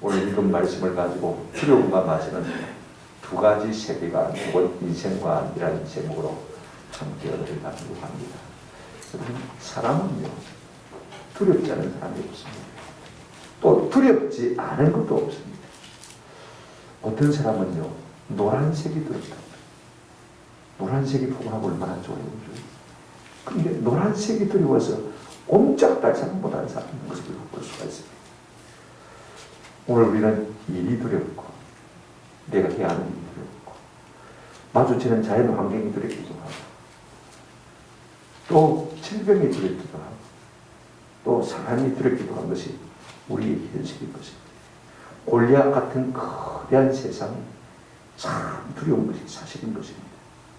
오늘 읽은 말씀을 가지고 두려움과 마시는 두 가지 세계관 혹은 인생관이라는 제목으로 함께 은혜를 나누려고 합니다. 여러분, 사람은요 두렵지 않은 사람이 없습니다. 또 두렵지 않은 것도 없습니다. 어떤 사람은요 노란색이 두렵다. 노란색이 포근하고 얼마나 좋아요. 그런데 노란색이 두려워서 옴짝달싹 못하는 사람이 있는 것을 볼 수가 있습니다. 오늘 우리는 일이 두렵고 내가 해야 하는 일이 두렵고 마주치는 자연 환경이 두렵기도 하고 또 질병이 두렵기도 하고 또 사람이 두렵기도 한 것이 우리의 현실인 것입니다. 골리앗 같은 거대한 세상이 참 두려운 것이 사실인 것입니다.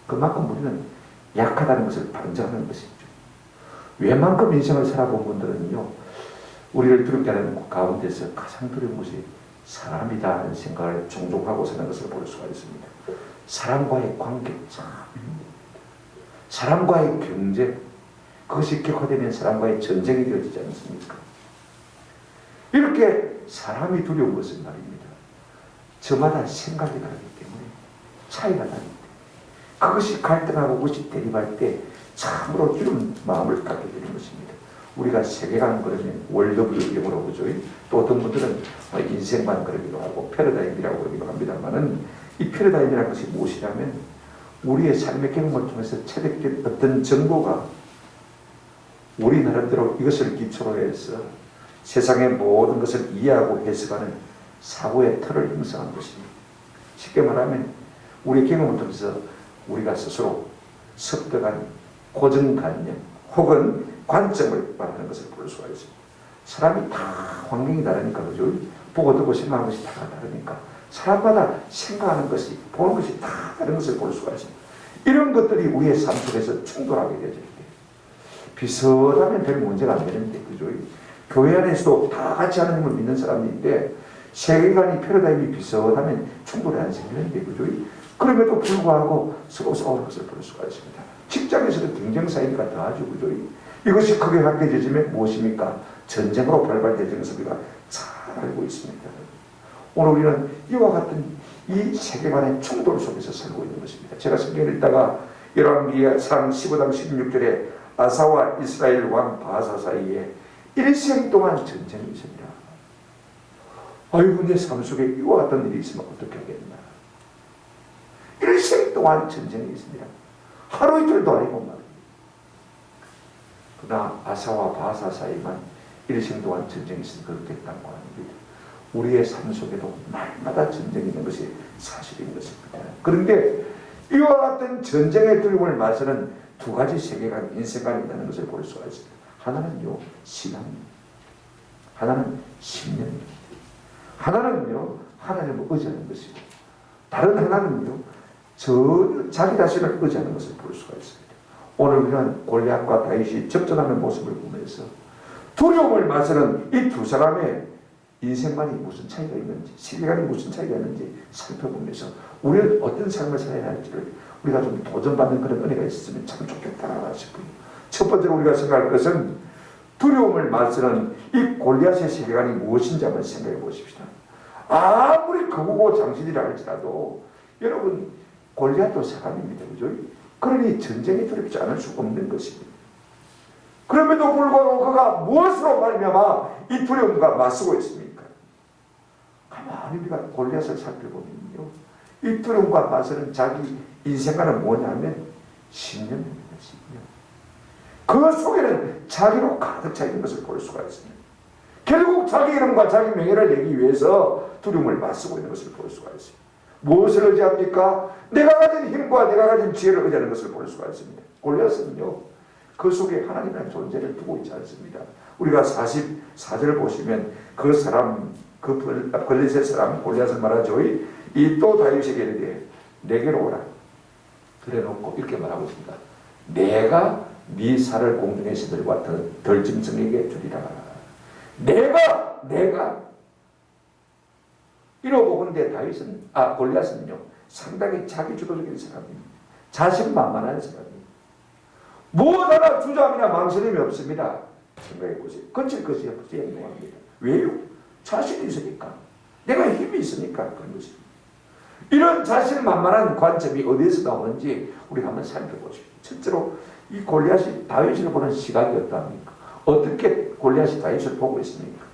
그만큼 우리는 약하다는 것을 반증하는 것이죠. 웬만큼 인생을 살아본 분들은요 우리를 두렵게 하는 가운데서 가장 두려운 것이 사람이다 하는 생각을 종종 하고 사는 것을 볼 수가 있습니다. 사람과의 관계, 사람과의 경쟁, 그것이 격화되면 사람과의 전쟁이 되어지지 않습니까? 이렇게 사람이 두려운 것은 말입니다. 저마다 생각이 다르기 때문에 차이가 납니다. 그것이 갈등하고 그것이 대립할 때 참으로 두려운 마음을 갖게 되는 것입니다. 우리가 세계관 그러면 월드뷰 영어로 보죠. 또 어떤 분들은 인생관 그러기도 하고 패러다임이라고 그러기도 합니다만은 이 패러다임이라는 것이 무엇이냐면 우리의 삶의 경험을 통해서 체득된 어떤 정보가 우리 나름대로 이것을 기초로 해서 세상의 모든 것을 이해하고 해석하는 사고의 틀을 형성한 것입니다. 쉽게 말하면 우리의 경험을 통해서 우리가 스스로 습득한 고정관념 혹은 관점을 말하는 것을 볼 수가 있습니다. 사람이 다 환경이 다르니까 그죠? 보고 듣고 생각하는 것이 다 다르니까 사람마다 생각하는 것이 보는 것이 다 다른 것을 볼 수가 있습니다. 이런 것들이 우리의 삶 속에서 충돌하게 되어질 때 비슷하면 별 문제가 안 되는데 그죠? 교회 안에서도 다 같이 하나님을 믿는 사람인데 세계관이 패러다임이 비슷하면 충돌이 안 생기는데 그죠? 그럼에도 불구하고 서로 싸우는 것을 볼 수가 있습니다. 직장에서도 경쟁 사이니까 더하죠. 그죠? 이것이 크게 확대되지면 무엇입니까? 전쟁으로 발발되는 것을 우리가 잘 알고 있습니다. 오늘 우리는 이와 같은 이 세계관의 충돌 속에서 살고 있는 것입니다. 제가 성경을 읽다가 열왕기상 15장 16절에 아사와 이스라엘 왕 바사 사이에 일생 동안 전쟁이 있습니다. 아이고 내 삶 속에 이와 같은 일이 있으면 어떻게 하겠나. 일생 동안 전쟁이 있습니다. 하루 이틀도 아니고 말입니다. 그러나 아사와 바사 사이만 일생 동안 전쟁이 있으니 그렇게 했다고 합니다. 우리의 삶 속에도 날마다 전쟁이 있는 것이 사실인 것입니다. 그런데 이와 같은 전쟁의 두려움을 맞서는 두 가지 세계관, 인생관이 있다는 것을 볼 수가 있습니다. 하나는요, 신앙입니다. 하나는 신념입니다. 하나는요, 하나님을 의지하는 것이고, 다른 하나는요, 자기 자신을 의지하는 것을 볼 수가 있습니다. 오늘 우리는 골리앗과 다윗이 접전하는 모습을 보면서 두려움을 맞서는 이 두 사람의 인생관이 무슨 차이가 있는지, 세계관이 무슨 차이가 있는지 살펴보면서 우리는 어떤 삶을 살아야 할지를 우리가 좀 도전받는 그런 은혜가 있었으면 참 좋겠다 싶어요. 첫 번째로 우리가 생각할 것은 두려움을 맞서는 이 골리앗의 세계관이 무엇인지 한번 생각해 보십시다. 아무리 거구고 장신이라 할지라도 여러분 골리앗도 사람입니다. 그죠? 그러니 전쟁이 두렵지 않을 수가 없는 것입니다. 그럼에도 불구하고 그가 무엇으로 말미암아 이 두려움과 맞서고 있습니까? 가만히 우리가 골리앗을 살펴보면요. 이 두려움과 맞서는 자기 인생관은 뭐냐면 신념입니다. 신념. 그 속에는 자기로 가득 차 있는 것을 볼 수가 있습니다. 결국 자기 이름과 자기 명예를 내기 위해서 두려움을 맞서고 있는 것을 볼 수가 있습니다. 무엇을 의지합니까? 내가 가진 힘과 내가 가진 지혜를 의지하는 것을 볼 수가 있습니다. 골리앗은요. 그 속에 하나님의 존재를 두고 있지 않습니다. 우리가 44절을 보시면 그 사람, 그 블레셋 사람 골리앗을 말하죠. 이 또 다윗에게 이르되 내게로 오라. 그래 놓고 이렇게 말하고 있습니다. 내가 네 살을 공중의 새들과 덜짐승에게 주리라. 내가 이러고 그런데 골리앗은요 상당히 자기 주도적인 사람입니다. 자신만만한 사람입니다. 무엇 하나 주저함이나 망설임이 없습니다. 생각해 보세요. 거칠 것이 없이 행동합니다. 왜요? 자신이 있으니까. 내가 힘이 있으니까 그런 것입니다. 이런 자신만만한 관점이 어디에서 나오는지 우리가 한번 살펴보십시오. 첫째로 이 골리앗이 다윗을 보는 시각이 어떠합니까? 어떻게 골리앗이 다윗을 보고 있습니까?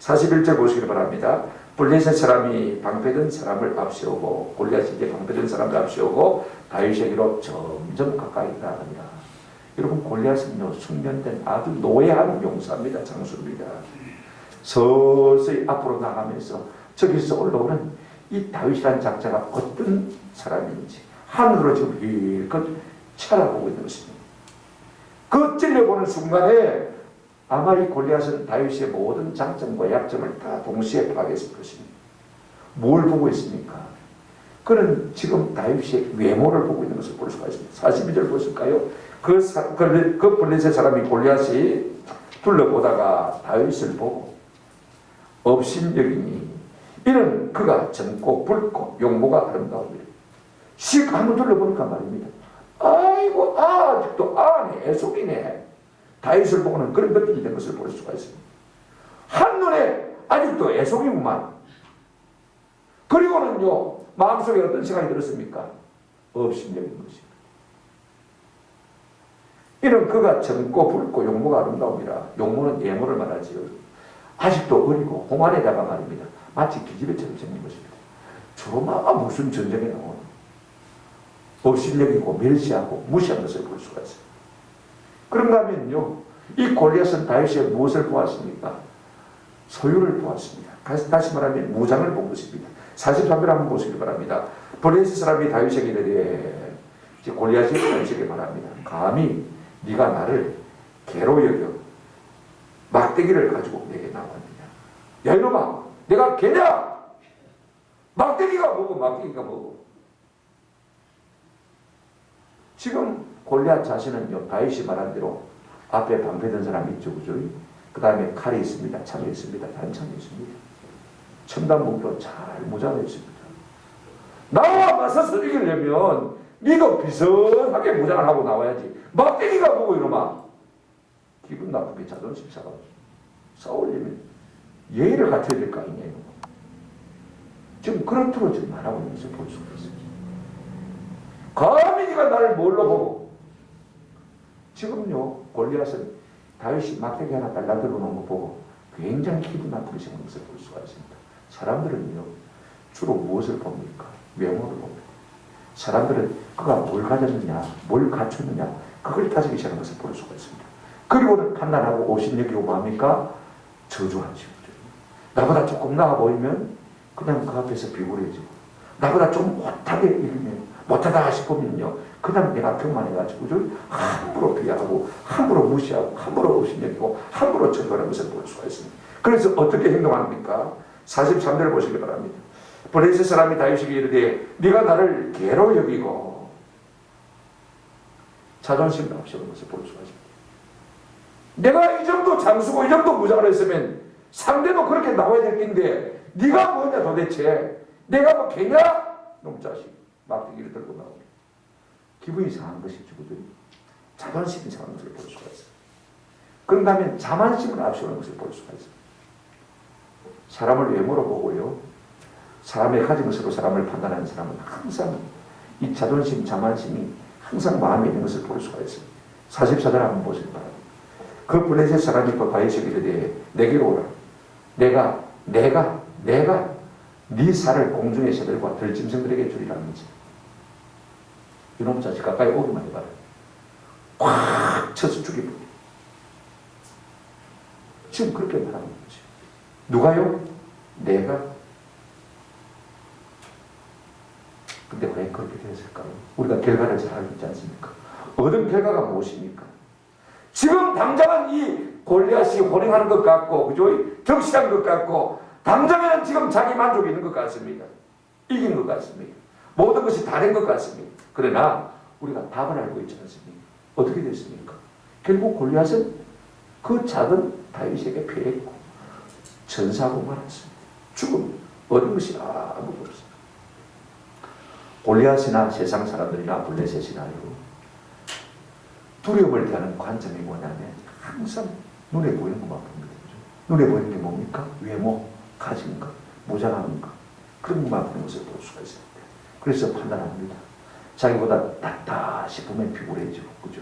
41절 보시기 바랍니다. 블레셋 사람이 방패든 사람을 앞세우고 골리앗이 이제 방패든 사람을 앞세우고 다윗에게로 점점 가까이 나아갑니다. 여러분 골리앗은요 숙련된 아주 노예한 용사입니다. 장수입니다. 서서히 앞으로 나가면서 저기서 올라오는 이 다윗이라는 작자가 어떤 사람인지 하늘로 지금 힐끗 쳐다보고 있는 것입니다. 그 찔려보는 순간에 아마 이 골리앗은 다윗의 모든 장점과 약점을 다 동시에 파악했을 것입니다. 뭘 보고 있습니까? 그는 지금 다윗의 외모를 보고 있는 것을 볼 수가 있습니다. 42절 보실까요? 그 블레셋 사람이 골리앗이 둘러보다가 다윗을 보고 업신여기니 이는 그가 젊고 붉고 용모가 아름다웁니다. 씩 한번 둘러보니까 말입니다. 아이고 아직도 아네 애속이네. 다윗을 보고는 그런 것들이 된 것을 볼 수가 있습니다. 한눈에 아직도 애속이구만. 그리고는요 마음속에 어떤 생각이 들었습니까? 업신여긴 것입니다. 이는 그가 젊고 붉고 용모가 아름다움이라. 용모는 예모를 말하지요. 아직도 어리고 홍안에다가 말입니다. 마치 기집애처럼 생긴 것입니다. 주로 무슨 전쟁에 나오는 업신여기고 멸시하고 무시한 것을 볼 수가 있어요. 그런가 하면요 이 골리앗은 다윗이 무엇을 보았습니까? 소유를 보았습니다. 다시 말하면 무장을 본 것입니다. 43절 한번 보시기 바랍니다. 블레셋 사람이 다윗에게 이르되 이제 골리앗이 다윗에게 말합니다. 감히 네가 나를 개로 여겨 막대기를 가지고 내게 나왔느냐. 야 이놈아 내가 개냐? 막대기가 뭐고 막대기가 뭐고. 지금 골리앗 자신은요 다윗이 말한 대로 앞에 방패든 사람이 있죠. 그죠? 그 다음에 칼이 있습니다. 창이 있습니다. 단창이 있습니다. 첨단무기로 잘 무장해 있습니다. 나와 맞서서 이기려면 니도 비슷하게 무장을 하고 나와야지. 막대기가 뭐고 이놈아. 기분 나쁘게 자존심 상하고 싸우려면 예의를 갖춰야 될 거 아니냐 이놈아. 지금 그렇도록 지금 말하고 있는 것을 볼 수가 있습니다. 감히 네가 나를 뭘로 보고. 지금요 골리앗은 다윗이 막대기 하나 달라들어 놓은 거 보고 굉장히 기분 나쁘게 생긴 것을 볼 수가 있습니다. 사람들은요 주로 무엇을 봅니까? 외모를 봅니다. 사람들은 그가 뭘 가졌느냐 뭘 갖췄느냐 그걸 따지기 시작하는 것을 볼 수가 있습니다. 그리고는 판단하고 오신여기고 뭡니까? 저주하죠. 나보다 조금 나아 보이면 그냥 그 앞에서 비굴해지고 나보다 좀 못하게 이기면 못하다 싶으면요 그냥 내가 평만해가지고 함부로 비하하고 함부로 무시하고 함부로 오신여기고 함부로 저주하는 것을 볼 수가 있습니다. 그래서 어떻게 행동합니까? 43절 보시기 바랍니다. 블레셋 사람이 다윗에게 이르되 네가 나를 개로 여기고 자존심을 앞세우는 것을 볼 수가 있습니다. 내가 이 정도 장수고 이 정도 무장을 했으면 상대도 그렇게 나와야 될 텐데 네가 뭐냐 도대체. 내가 뭐 개냐? 놈 자식. 막대기를 들고 나오고 기분이 상한 것이죠. 자존심이 상한 것을 볼 수가 있어요. 그런가 하면 자만심을 앞세우는 것을 볼 수가 있어요. 사람을 외모로 보고요 사람의 가진 것으로 사람을 판단하는 사람은 항상 이 자존심, 자만심이 항상 마음에 있는 것을 볼 수가 있어요. 44절 한번 보시기 바랍니다. 그 블레셋 사람이 또 다윗에게 이르되 내게로 오라. 내가 네 살을 공중의 새들과 들짐승들에게 주리라는지. 이놈 자식 가까이 오기만 해봐라. 꽉 쳐서 죽여버려. 지금 그렇게 말하는 거지. 누가요? 내가. 근데 왜 그렇게 되었을까요? 우리가 결과를 잘 알고 있지 않습니까? 얻은 결과가 무엇입니까? 지금 당장은 이 골리앗이 호령하는 것 같고, 그죠? 격실한 것 같고, 당장에는 지금 자기 만족이 있는 것 같습니다. 이긴 것 같습니다. 모든 것이 다 된 것 같습니다. 그러나 우리가 답을 알고 있지 않습니까? 어떻게 됐습니까? 결국 골리앗은 그 작은 다윗에게 패했고 전사하고 말았습니다. 죽음, 얻은 것이 아무것도 없습니다. 골리앗이나 세상 사람들이나 블레셋이나요 두려움을 대하는 관점이 뭐냐면 항상 눈에 보이는 것만 봅니다. 눈에 보이는 게 뭡니까? 외모, 가진 것, 무장하는 것, 그런 것만 보는 것을 볼 수가 있습니다. 그래서 판단합니다. 자기보다 낫다 싶으면 비굴해지고, 그죠?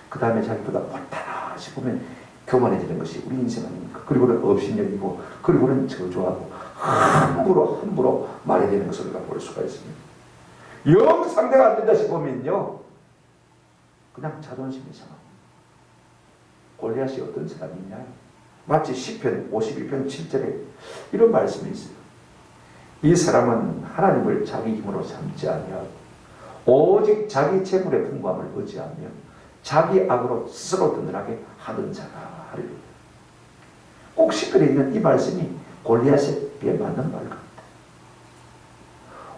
그 다음에 자기보다 못하다 싶으면 교만해지는 것이 우리 인생 아닙니까? 그리고는 업신여기고, 그리고는 저주하고, 함부로 말이 되는 것을 우리가 볼 수가 있습니다. 영 상대가 안 된다 싶으면요, 그냥 자존심이 상합니다. 골리앗이 어떤 사람이냐? 마치 시편 52편 7절에 이런 말씀이 있어요. 이 사람은 하나님을 자기 힘으로 삼지 아니하고 오직 자기 재물의 풍부함을 의지하며 자기 악으로 스스로 든든하게 하던 자가 하리라. 꼭 시편에 있는 이 말씀이 골리앗에 맞는 말 같다.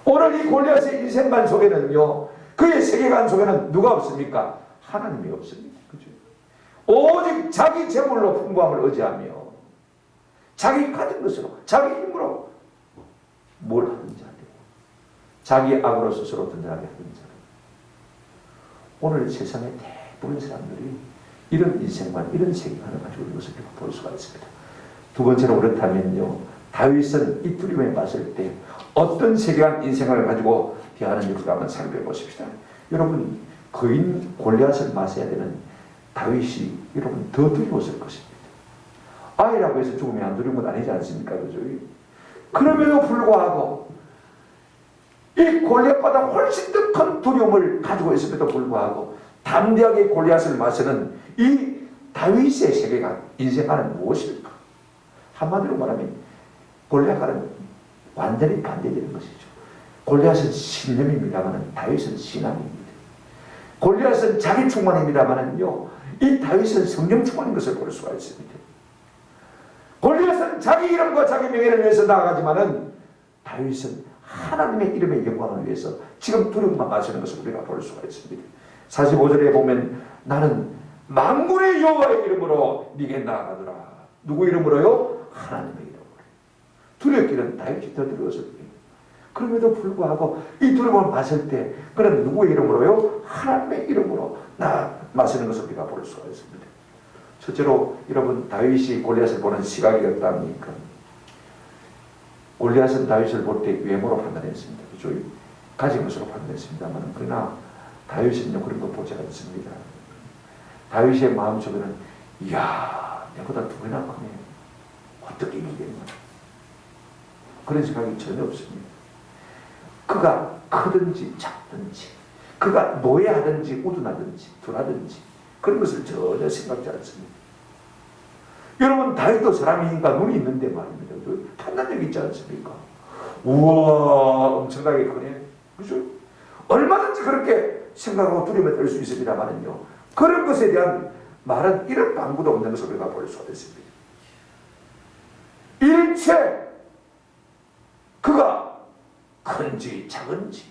오늘 이 골리앗의 인생관 속에는요, 그의 세계관 속에는 누가 없습니까? 하나님이 없습니다. 그죠? 오직 자기 재물로 풍부함을 의지하며 자기 가진 것으로, 자기 힘으로 뭘 하든지 하고 자기 악으로 스스로 든든하게 하는 사람. 오늘 세상의 대부분 사람들이 이런 인생관, 이런 세계관을 가지고 있는 것을 볼 수가 있습니다. 두 번째로 그렇다면요, 다윗은 이 두려움에 맞을 때 어떤 세계관, 인생관을 가지고 대하는지 우리가 한번 살펴보십시다. 여러분, 거인 골리앗을 맞아야 되는 다윗이 여러분 더 두려웠을 것입니다. 아이라고 해서 죽으면 안 두려운 건 아니지 않습니까? 그죠? 그럼에도 불구하고 이 골리앗보다 훨씬 더 큰 두려움을 가지고 있음에도 불구하고 담대하게 골리앗을 맞서는 이 다윗의 세계관, 인생관은 무엇일까? 한마디로 말하면 골리앗과는 완전히 반대되는 것이죠. 골리앗은 신념입니다만 다윗은 신앙입니다. 골리앗은 자기 충만입니다만은요, 이 다윗은 성령 충만인 것을 볼 수가 있습니다. 골리앗은 자기 이름과 자기 명예를 위해서 나아가지만은 다윗은 하나님의 이름의 영광을 위해서 지금 두려움만 마시는 것을 우리가 볼 수가 있습니다. 45절에 보면 나는 만군의 여호와의 이름으로 네게 나아가더라. 누구 이름으로요? 하나님의 이름으로. 두렵기는 다윗이 더 두려웠을 거예요. 그럼에도 불구하고 이 두려움을 마실 때 그는 누구의 이름으로요? 하나님의 이름으로 마시는 것을 우리가 볼 수가 있습니다. 첫째로 여러분, 다윗이 골리앗을 보는 시각이 어떠합니까? 골리앗은 다윗을 볼 때 외모로 판단했습니다. 그죠? 가진 것으로 판단했습니다만, 그러나 다윗은요, 그런 거 보지 않습니다. 다윗의 마음속에는 이야, 내보다 두 배나 크네. 어떻게 이기겠나? 그런 생각이 전혀 없습니다. 그가 크든지 작든지, 그가 노예하든지 우둔하든지 둔하든지 그런 것을 전혀 생각지 않습니다. 여러분, 다윗도 사람이니까 눈이 있는데 말입니다. 판단력이 있지 않습니까? 우와, 엄청나게 크네. 그죠? 얼마든지 그렇게 생각하고 두려움에 떨 수 있습니다만은요, 그런 것에 대한 말은 이런 방구도 없는 것을 우리가 볼 수가 있습니다. 일체 그가 큰지 작은지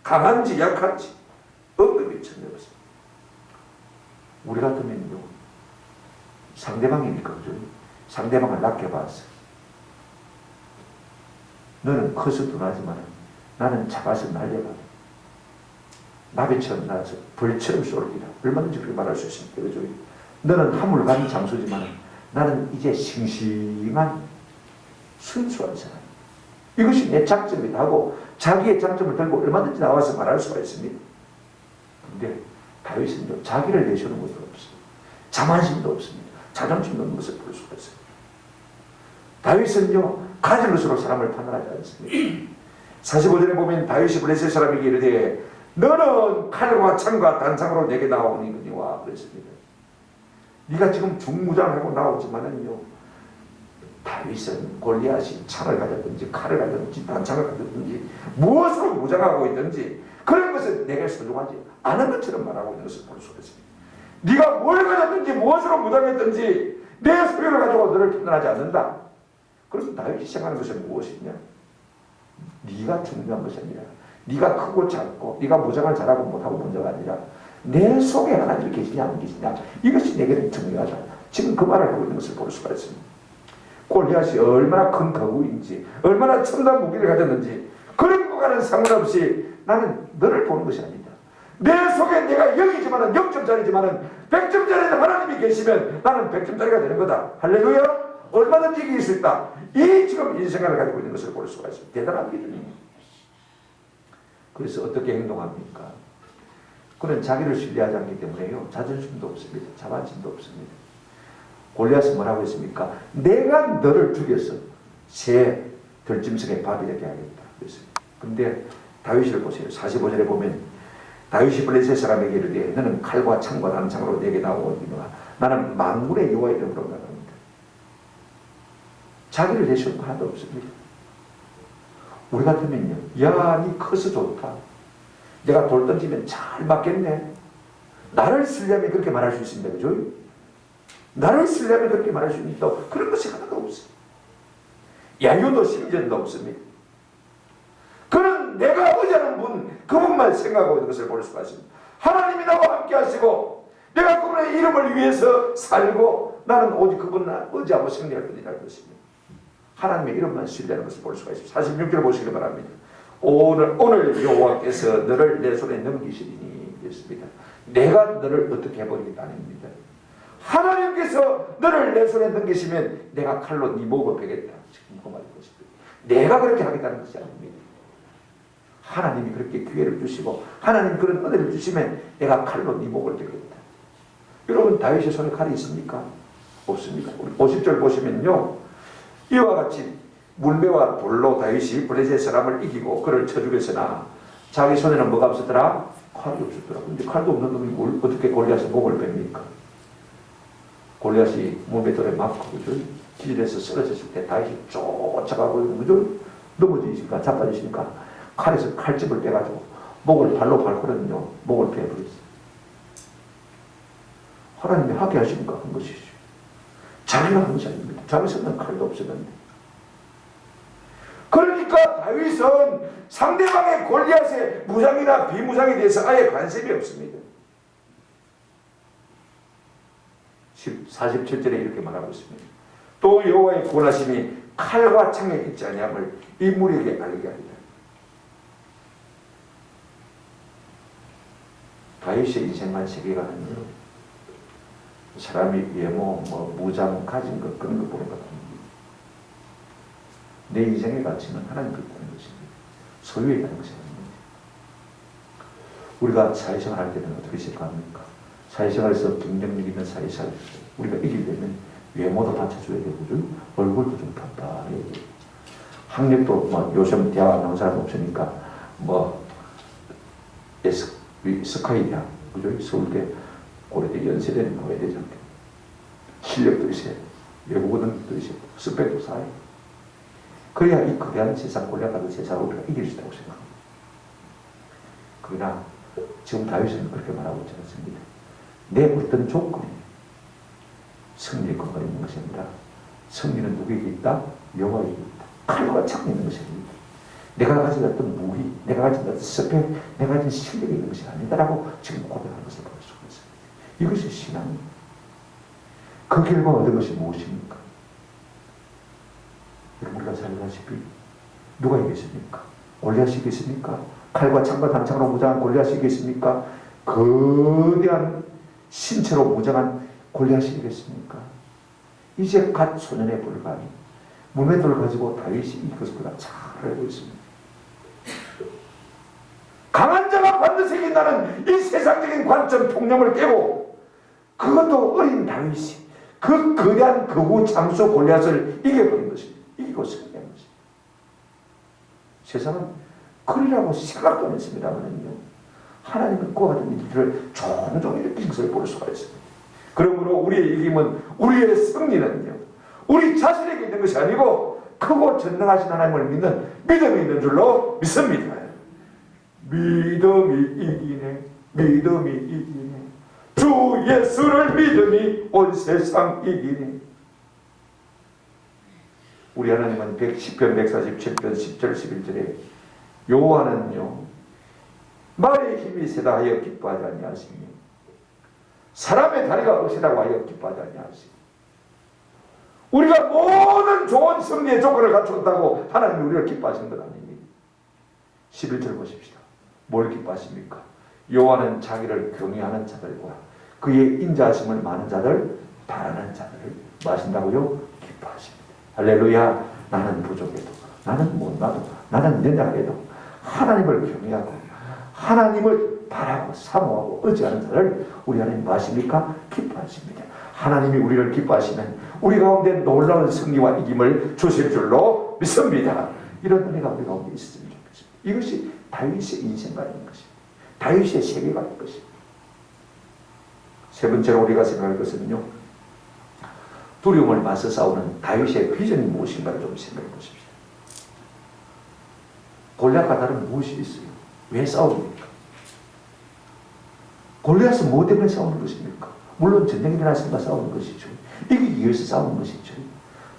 강한지 약한지 언급이 전혀 없습니다. 우리 같으면요, 상대방이니까, 그죠? 상대방을 낮게 봤어. 너는 커서 둔하지만 나는 작아서 날려가. 나비처럼 나서 벌처럼 쏠기라. 얼마든지 그렇게 말할 수 있습니다. 그죠? 너는 하물 간 장수지만 나는 이제 싱싱한 순수한 사람. 이것이 내 장점이다 하고 자기의 장점을 들고 얼마든지 나와서 말할 수가 있습니다. 그런데 다윗은요, 자기를 내세우는 것도 없어요. 자만심도 없습니다. 자존심도 없는 것을 볼 수가 있어요. 다윗은요, 가진 것으로 사람을 판단하지 않습니다. 45절에 보면 다윗이 블레셋 사람에게 이르되 너는 칼과 창과 단창으로 내게 나오니와 그랬습니다. 네가 지금 중무장하고 나오지만은요, 다윗은 골리앗이 창을 가졌든지 칼을 가졌든지 단창을 가졌든지 무엇으로 무장하고 있든지 그런 것은 내게 소중하지 않은 것처럼 말하고 있는 것을 볼 수가 있습니다. 네가 뭘 가졌든지 무엇으로 무장했든지 내 소유를 가지고 너를 판단하지 않는다. 그래서 다윗이 생각하는 것은 무엇이냐? 네가 중요한 것이 아니라 네가 크고 작고 네가 무장을 잘하고 못하고 문제가 아니라 내 속에 하나님이 계시냐 안 계시냐, 이것이 내게는 중요하다. 지금 그 말을 하고 있는 것을 볼 수가 있습니다. 골리앗이 얼마나 큰 거구인지 얼마나 첨단 무기를 가졌는지 그런 것과는 상관없이 나는 너를 보는 것이 아니다. 내 속에 내가 0이지만은 0점짜리지만은 100점짜리는 하나님이 계시면 나는 100점짜리가 되는 거다. 할렐루야. 얼마든지 이길 수 있다. 이 지금 인생관을 가지고 있는 것을 볼 수가 있습니다. 대단한 믿음이에요. 그래서 어떻게 행동합니까? 그는 자기를 신뢰하지 않기 때문에요. 자존심도 없습니다. 자만심도 없습니다. 골리앗이 뭐라고 했습니까? 내가 너를 죽여서 새 들짐승의 밥이 되게 하겠다. 그랬습니다. 근데 다윗을 보세요. 45절에 보면 다윗이 블레셋 사람에게 이르되 너는 칼과 창과 단창으로 내게 나오거니와 나는 만군의 여호와의 이름으로 나갑니다. 자기를 내세운 거 하나도 없습니다. 우리 같으면요. 야, 니 커서 좋다. 내가 돌 던지면 잘 맞겠네. 나를 신뢰하면 그렇게 말할 수 있습니다. 그죠? 나를 신뢰하면 그렇게 말할 수 있다. 그런 것이 하나도 없어요. 야유도 심전도 없습니다. 그는 내가 의지하는 분, 그분만 생각하고 있는 것을 볼 수가 있습니다. 하나님이 나와 함께 하시고 내가 그분의 이름을 위해서 살고 나는 오직 그분을 의지하고 승리할 뿐이라는 것입니다. 하나님의 이름만 신뢰하는 것을 볼 수가 있습니다. 46절 보시기 바랍니다. 오늘 여호와께서 너를 내 손에 넘기시리니 했습니다. 내가 너를 어떻게 해버리겠다 아닙니다. 하나님께서 너를 내 손에 넘기시면 내가 칼로 네 목을 베겠다. 지금 그 말인 것입니다. 내가 그렇게 하겠다는 것이 아닙니다. 하나님이 그렇게 기회를 주시고 하나님 그런 은혜를 주시면 내가 칼로 네 목을 베겠다. 여러분 다윗의 손에 칼이 있습니까? 없습니다. 우리 50절 보시면요. 이와 같이 물매와 돌로 다윗이 블레셋 사람을 이기고 그를 쳐 죽였으나 자기 손에는 뭐가 없었더라? 칼이 없었더라. 근데 칼도 없는 놈이 뭘 어떻게 골리앗의 목을 뺍니까? 골리앗이 물맷돌에 맞고 그죠? 기질에서 쓰러졌을 때 다윗이 쫓아가고 그죠? 넘어지니까 자빠지시니까 칼에서 칼집을 빼가지고 목을 발로 밟거든요. 목을 베어버렸어요. 하나님이 하게 하시니까 한 것이죠. 자기가 한 것이 아닙니다. 자기 손에는 칼도 없었는데. 그러니까 다윗은 상대방의 골리앗의 무장이나 비무장에 대해서 아예 관심이 없습니다. 47절에 이렇게 말하고 있습니다. 또 여호와의 구원하심이 칼과 창에 있지 아니함을 인물에게 알게 하리라. 다윗의 인생만 세계관은요. 사람이 외모, 무장, 가진 것 그런 거 보는 것 아닙니다. 내 인생의 가치는 하나님께 있다는 것입니다. 소유에 있다는 것이 아닙니다. 우리가 사회생활 할 때는 어떻게 생각합니까? 사회생활에서 경쟁력 있는 사회생활 우리가 이기려면 외모도 받쳐줘야 되고 얼굴도 좀 단단해야 돼요. 학력도 요즘 대학 나온 사람 없으니까 스카이 대학 그죠? 서울대 고려대 연세대는 나와야 되지 않겠나. 실력도 있어야 돼. 외국어도 있어야 돼. 스펙도 쌓아야 돼. 그래야 이 거대한 세상 골리앗 세상을 우리가 이길 수 있다고 생각합니다. 그러나 지금 다윗은 그렇게 말하고 있지 않습니다. 내 어떤 조건에 승리의 근거가 있는 것이 아니라 승리는 누구에게 있다? 여호와에게 있다. 칼과 창이 있는 것이 아닙니다. 내가 가진 어떤 무기, 내가 가진 어떤 스펙, 내가 가진 실력이 있는 것이 아니다라고 지금 고백하는 것을 볼 수가 있습니다. 이것이 신앙입니다. 그 결과 얻은 것이 무엇입니까? 우리가 살다시피 누가 이겼습니까? 골리앗이 이겼습니까? 칼과 창과 단창으로 무장한 골리앗이 이겼습니까? 거대한 신체로 무장한 골리앗이 이겼습니까? 이제 갓 소년에 불과한 물맷돌을 가지고 다윗이 이것보다 잘 알고 있습니다. 강한 자가 반드시 이긴다는 이 세상적인 관점 통념을 깨고 그것도 어린 다윗이 그 거대한 거구 장수 골리앗을 이겨버린 것입니다. 이기고 승리한 것입니다. 세상은 그리라고 생각도 안 했습니다만요. 하나님은 그와 같은 일들을 종종 일으킨 것을 볼 수가 있습니다. 그러므로 우리의 이김은 우리의 승리는요. 우리 자신에게 있는 것이 아니고 크고 전능하신 하나님을 믿는 믿음이 있는 줄로 믿습니다. 믿음이 이기네. 믿음이 이기네. 주 예수를 믿음이 온 세상 이기네. 우리 하나님은 10편 147편 10절 11절에 여호와는요 말의 힘이 세다 하여 기뻐하지 아니하시며 사람의 다리가 억세다고 하여 기뻐하지 아니하시며 우리가 모든 좋은 승리의 조건을 갖추었다고 하나님이 우리를 기뻐하시는 것 아닙니까? 11절 보십시다. 뭘 기뻐하십니까? 여호와는 자기를 경외하는 자들과 그의 인자하심을 많은 자들 바라는 자들을 뭐 하신다고요? 기뻐하십니다. 할렐루야. 나는 부족해도, 나는 못나도, 나는 연약해도 하나님을 경외하고 하나님을 바라고 사모하고 의지하는 자를 우리 하나님 뭐 하십니까? 기뻐하십니다. 하나님이 우리를 기뻐하시면 우리 가운데 놀라운 승리와 이김을 주실 줄로 믿습니다. 이런 은혜가 우리 가운데 있었으면 좋겠습니다. 이것이 다윗의 인생관인 것입니다. 다윗의 세계관인 것입니다. 세 번째로 우리가 생각할 것은요, 두려움을 맞서 싸우는 다윗의 비전이 무엇인가를 좀 생각해 보십시오. 골리앗과 다른 무엇이 있어요? 왜 싸웁니까? 골리앗은 뭐 때문에 싸우는 것입니까? 물론 전쟁이 일어났으니까 싸우는 것이죠. 이기기 위해서 싸우는 것이죠.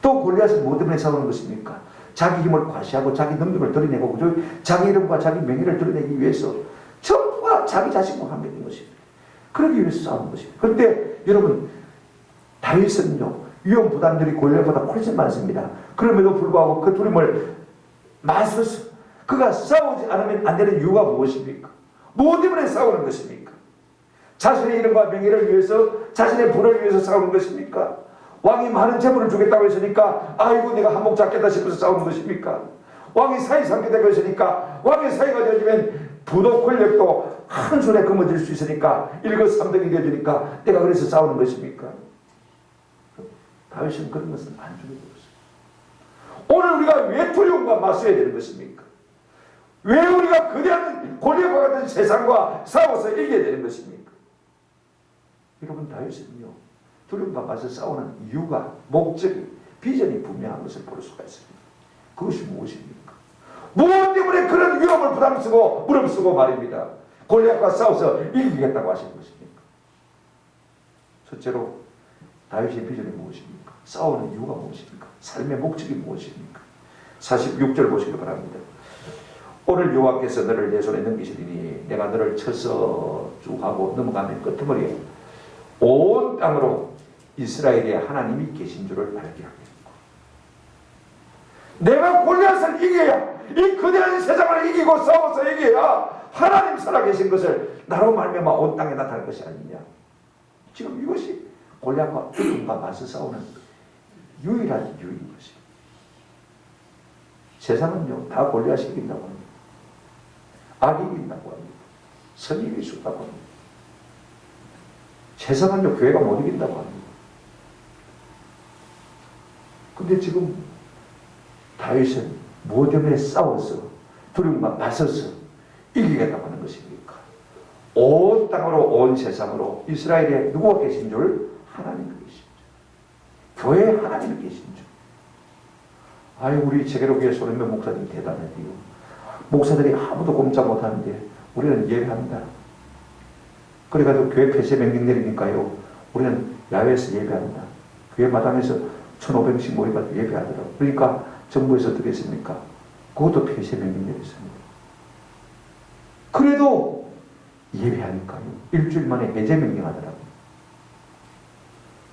또 골리앗은 뭐 때문에 싸우는 것입니까? 자기 힘을 과시하고 자기 능력을 드러내고 자기 이름과 자기 명예를 드러내기 위해서 전부가 자기 자신과 관계된 것입니다. 그러기 위해서 싸우는 것입니다. 그런데 여러분, 다윗은요, 위험 부담들이 골리앗보다 훨씬 많습니다. 그럼에도 불구하고 그 두려움을 맞서서 그가 싸우지 않으면 안 되는 이유가 무엇입니까? 뭐 때문에 싸우는 것입니까? 자신의 이름과 명예를 위해서, 자신의 부를 위해서 싸우는 것입니까? 왕이 많은 재물을 주겠다고 했으니까 아이고 내가 한몫 잡겠다 싶어서 싸우는 것입니까? 왕이 사위 삼겠다고 했으니까 왕의 사위가 되어지면 부도 권력도 한 손에 거머쥘 수 있으니까 일거삼득이 되어지니까 내가 그래서 싸우는 것입니까? 다윗은 그런 것은 안 주는 것입니다. 오늘 우리가 왜 두려움과 맞서야 되는 것입니까? 왜 우리가 거대한 골리앗과 같은 세상과 싸워서 이겨야 되는 것입니까? 여러분, 다윗은요, 두려움과 맞서 싸우는 이유가, 목적이, 비전이 분명한 것을 볼 수가 있습니다. 그것이 무엇입니까? 무엇 때문에 그런 위험을 부담쓰고 무릅쓰고 말입니다. 골리앗과 싸워서 이기겠다고 하시는 것입니까? 첫째로 다윗의 비전이 무엇입니까? 싸우는 이유가 무엇입니까? 삶의 목적이 무엇입니까? 46절 보시기 바랍니다. 오늘 여호와께서 너를 내 손에 넘기시리니 내가 너를 쳐서 쭉 하고 넘어가면 끄트머리에 온 땅으로 이스라엘의 하나님이 계신 줄을 알게 하겠고, 내가 골리앗을 이겨야, 이 거대한 세상을 이기고 싸워서 이겨야 하나님 살아계신 것을 나로 말미암아 온 땅에 나타날 것이 아니냐. 지금 이것이 골리앗과 두려움과 맞서 싸우는 유일한 이유인 것입니다. 세상은요, 다 골리앗이 이긴다고 합니다. 악이 이긴다고 합니다. 선이 이길 수 없다고 합니다. 세상은요, 교회가 못 이긴다고 합니다. 근데 지금 다윗은 무엇 때문에 싸워서 두려움과 맞서서 이기겠다고 하는 것입니까? 온 땅으로, 온 세상으로 이스라엘에 누구가 계신 줄? 하나님이 계신 줄. 교회에 하나님이 계신 줄. 아이, 우리 제계로교회 손흥민 목사님 대단해요. 목사들이 아무도 꼼짝 못하는데 우리는 예배합니다. 그래가지고 교회 폐쇄 명령 내리니까요, 우리는 야외에서 예배합니다. 교회 마당에서 1,500씩 모여가지고 예배하더라고요. 그러니까 정부에서 어떻게 했습니까? 그것도 폐쇄 명령 내렸습니다. 그래도 예배하니까요, 일주일 만에 해제 명령하더라고요.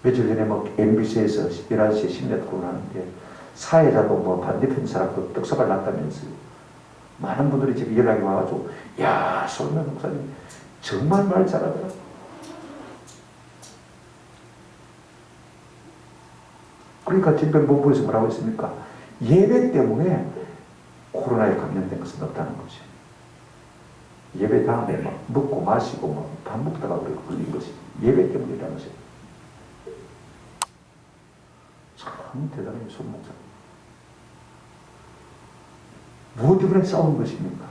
며칠 전에 MBC에서 11시에 심야 토론하는데 사회자도 반대편 사람도 떡사발 났다면서요. 많은 분들이 지금 연락이 와가지고, 야, 손흥민 목사님 정말 말 잘하더라. 그러니까 질병본부에서 뭐라고 했습니까? 예배 때문에 코로나에 감염된 것은 없다는 거죠. 예배 다음에 먹고 마시고 밥 먹다가 그렇게 걸린 것이 예배 때문이라는 것이에요. 참 대단해요, 손 목사님. 무엇 때문에 싸우는 것입니까?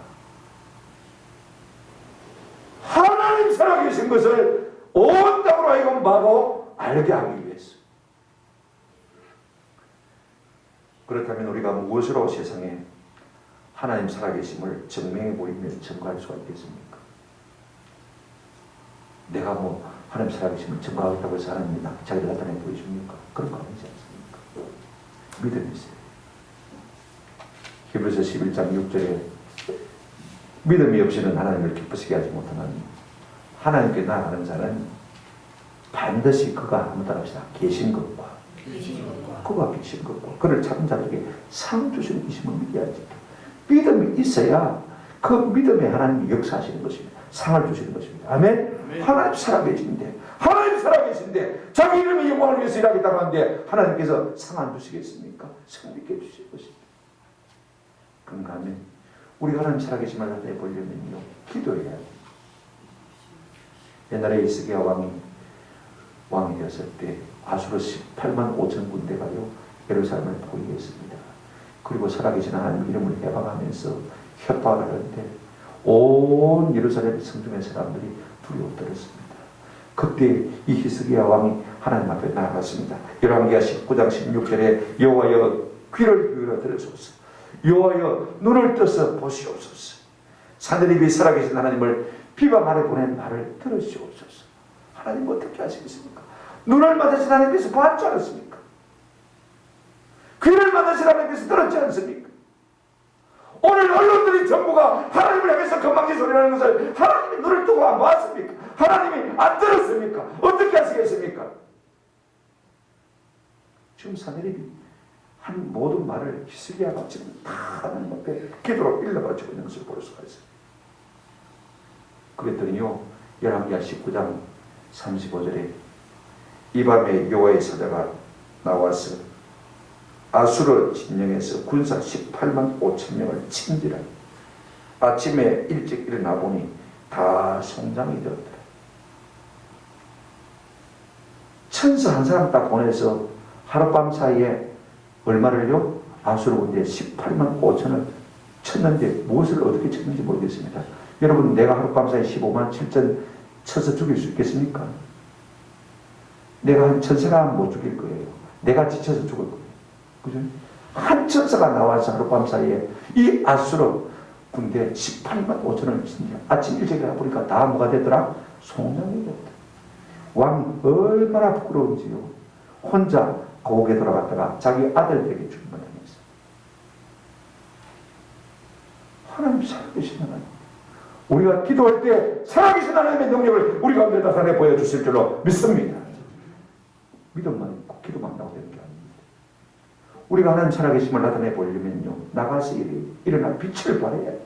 하나님 살아계신 것을 온 땅으로 하여금 바로 알게 하기 위해서. 그렇다면 우리가 무엇으로 세상에 하나님 살아계심을 증명해 보이며 증거할 수가 있겠습니까? 내가 하나님 살아계심을 증거하겠다고 해서 하나님이 자기를 나타내 보여줍니까? 그런 거 아니지 않습니까? 믿음이 있어요. 히브리서 11장 6절에 믿음이 없이는 하나님을 기쁘시게 하지 못하는 하나님께 나아가는 자는 반드시 그가 한번 따라합시다. 계신 것과 그가 계신 것과 그를 찾은 자들에게 상 주시는 이심을 믿어야지. 믿음이 있어야 그 믿음에 하나님이 역사하시는 것입니다. 상을 주시는 것입니다. 아멘? 하나님 살아계시는데 하나님 살아계신데 자기 이름의 영광을 위해서 일하겠다고 하는데 하나님께서 상 안 주시겠습니까? 상 있게 주실 것입니다. 그런가 하면 우리가 하나님 살아계심을 나타내 보려면요, 기도해야 해요. 옛날에 이스기야 왕이 되었을 때 아수르 18만 5천 군대가요 예루살렘을 포위했습니다. 그리고 살아계신 하나님 이름을 해방하면서 협박을 하는데 온 예루살렘 성중의 사람들이 두려워 떨었습니다. 그때 이 히스기야 왕이 하나님 앞에 나아갔습니다. 열왕기하 19장 16절에 여호와여 귀를 기울여 들으소서, 여호와여 눈을 떠서 보시옵소서, 사내립이 살아계신 하나님을 비방 아래 보낸 말을 들으시옵소서. 하나님 어떻게 하시겠습니까? 눈을 받으신 하나님께서 봤지 않았습니까? 귀를 받으신 하나님께서 들었지 않습니까? 오늘 언론들이 전부가 하나님을 향해서 건방진 소리를 하는 것을 하나님이 눈을 뜨고 안 봤습니까? 하나님이 안 들었습니까? 어떻게 하시겠습니까? 지금 사내립이 한 모든 말을 히스기야가 지금 다 하나님 앞에 기도로 일러바치고 있는 것을 볼 수가 있어요. 그랬더니요, 열왕기하 19장 35절에 이 밤에 여호와의 사자가 나와서 아수르 진영에서 군사 18만 5천 명을 친지라. 아침에 일찍 일어나 보니 다 송장이 되었더라. 천사 한 사람 딱 보내서 하룻밤 사이에 얼마를요? 아수르 군대 18만 5천을 쳤는데 무엇을 어떻게 쳤는지 모르겠습니다. 여러분, 내가 하룻밤 사이에 15만 7천 쳐서 죽일 수 있겠습니까? 내가 한 천사가 못 죽일 거예요. 내가 지쳐서 죽을 거예요. 그죠? 한 천사가 나와서 하룻밤 사이에 이 아수르 군대 18만 5천을 친다. 아침 일찍 일어나 보니까 다 뭐가 되더라? 송장이 됐다. 왕이 얼마나 부끄러운지요. 혼자 고국에 돌아갔다가 자기 아들에게 죽임을 당했어요. 하나님 살아계신 하나님. 우리가 기도할 때 살아계신 하나님의 능력을 우리 가운데 나타내 보여주실 줄로 믿습니다. 믿음만 있고 기도만 나오게 되는 게 아닙니다. 우리가 하나님 살아계심을 나타내 보려면요, 나가서 일어나 빛을 발해야 해요.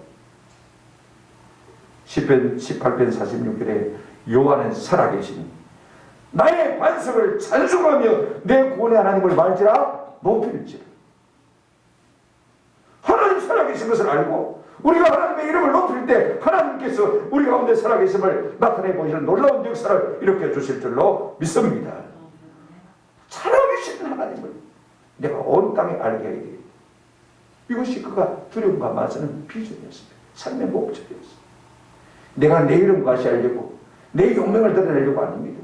시편 18편 46절에 여호와는 살아계시니 나의 반석을 찬송하며 내 구원의 하나님을 말지라 높일지라. 하나님 살아계신 것을 알고 우리가 하나님의 이름을 높일 때 하나님께서 우리 가운데 살아계심을 나타내 보이는 놀라운 역사를 일으켜 주실 줄로 믿습니다. 살아계신 하나님을 내가 온 땅에 알게 하게 되겠다. 이것이 그가 두려움과 맞서는 비전이었습니다. 삶의 목적이었습니다. 내가 내 이름 과시 하려고 내 용맹을 드러내려고 아닙니다.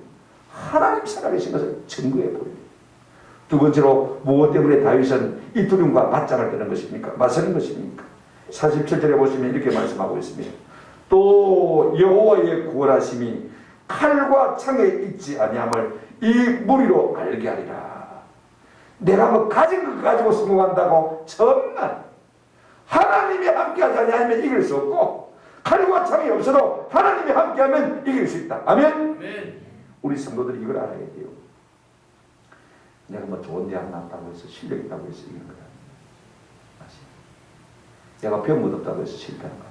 하나님 살아계신 것을 증거해 보입니다. 두 번째로 무엇 때문에 다윗은 이 두려움과 맞짱을 뜨는 것입니까? 맞서는 것입니까? 47절에 보시면 이렇게 말씀하고 있습니다. 또 여호와의 구원하심이 칼과 창에 있지 아니함을 이 무리로 알게 하리라. 내가 뭐 가진 것 가지고 성공한다고 정말 하나님이 함께하지 아니하면 이길 수 없고 칼과 창이 없어도 하나님이 함께하면 이길 수 있다. 아멘? 네. 우리 성도들이 이걸 알아야 돼요. 내가 뭐 좋은 대학 나왔다고 해서 실력 있다고 해서 이기는 거야. 내가 병 못 없다고 해서 실패하는 거야.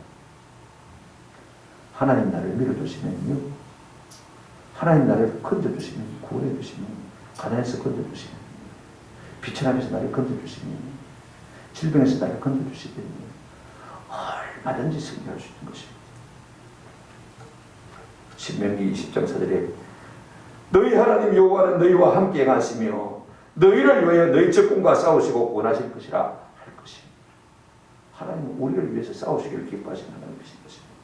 하나님 나를 밀어주시면요, 하나님 나를 건져주시면, 구원해주시면, 가난에서 건져주시면, 비천함에서 나를 건져주시면, 질병에서 나를 건져주시면 얼마든지 승리할 수 있는 것입니다. 신명기 20장 4절에 너희 하나님 여호와는 너희와 함께 행하시며 너희를 위하여 너희 적군과 싸우시고 구원하실 것이라 할 것입니다. 하나님은 우리를 위해서 싸우시기를 기뻐하시는 하나님이신 것입니다.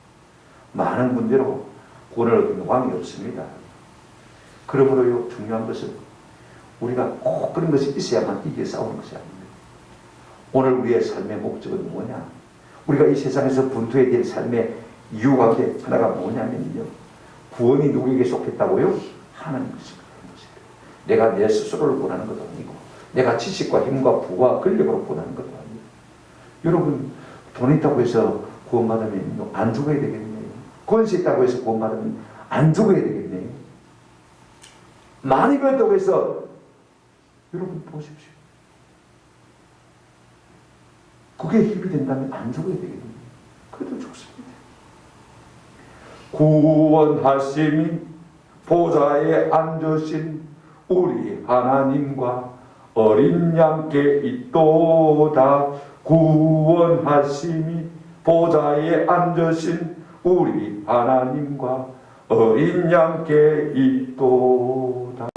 많은 군대로 구원을 얻는 왕이 없습니다. 그러므로요, 중요한 것은 우리가 꼭 그런 것이 있어야만 이게 싸우는 것이 아닙니다. 오늘 우리의 삶의 목적은 뭐냐? 우리가 이 세상에서 분투해야 될 삶의 이유 가운데 하나가 뭐냐면요, 구원이 누구에게 속했다고요? 하나님께 속한 것입니다. 내가 내 스스로를 구원하는 것도 아니고 내가 지식과 힘과 부와 권력으로 구원하는 것도 아닙니다. 여러분, 돈 있다고 해서 구원받으면 안 죽어야 되겠네요. 권세 있다고 해서 구원받으면 안 죽어야 되겠네요. 많이 배웠다고 해서 여러분 보십시오. 그게 힘이 된다면 안 죽어야 되겠네요. 그래도 죽습니다. 구원하심이 보좌에 앉으신 우리 하나님과 어린 양께 있도다. 구원하심이 보좌에 앉으신 우리 하나님과 어린 양께 있도다.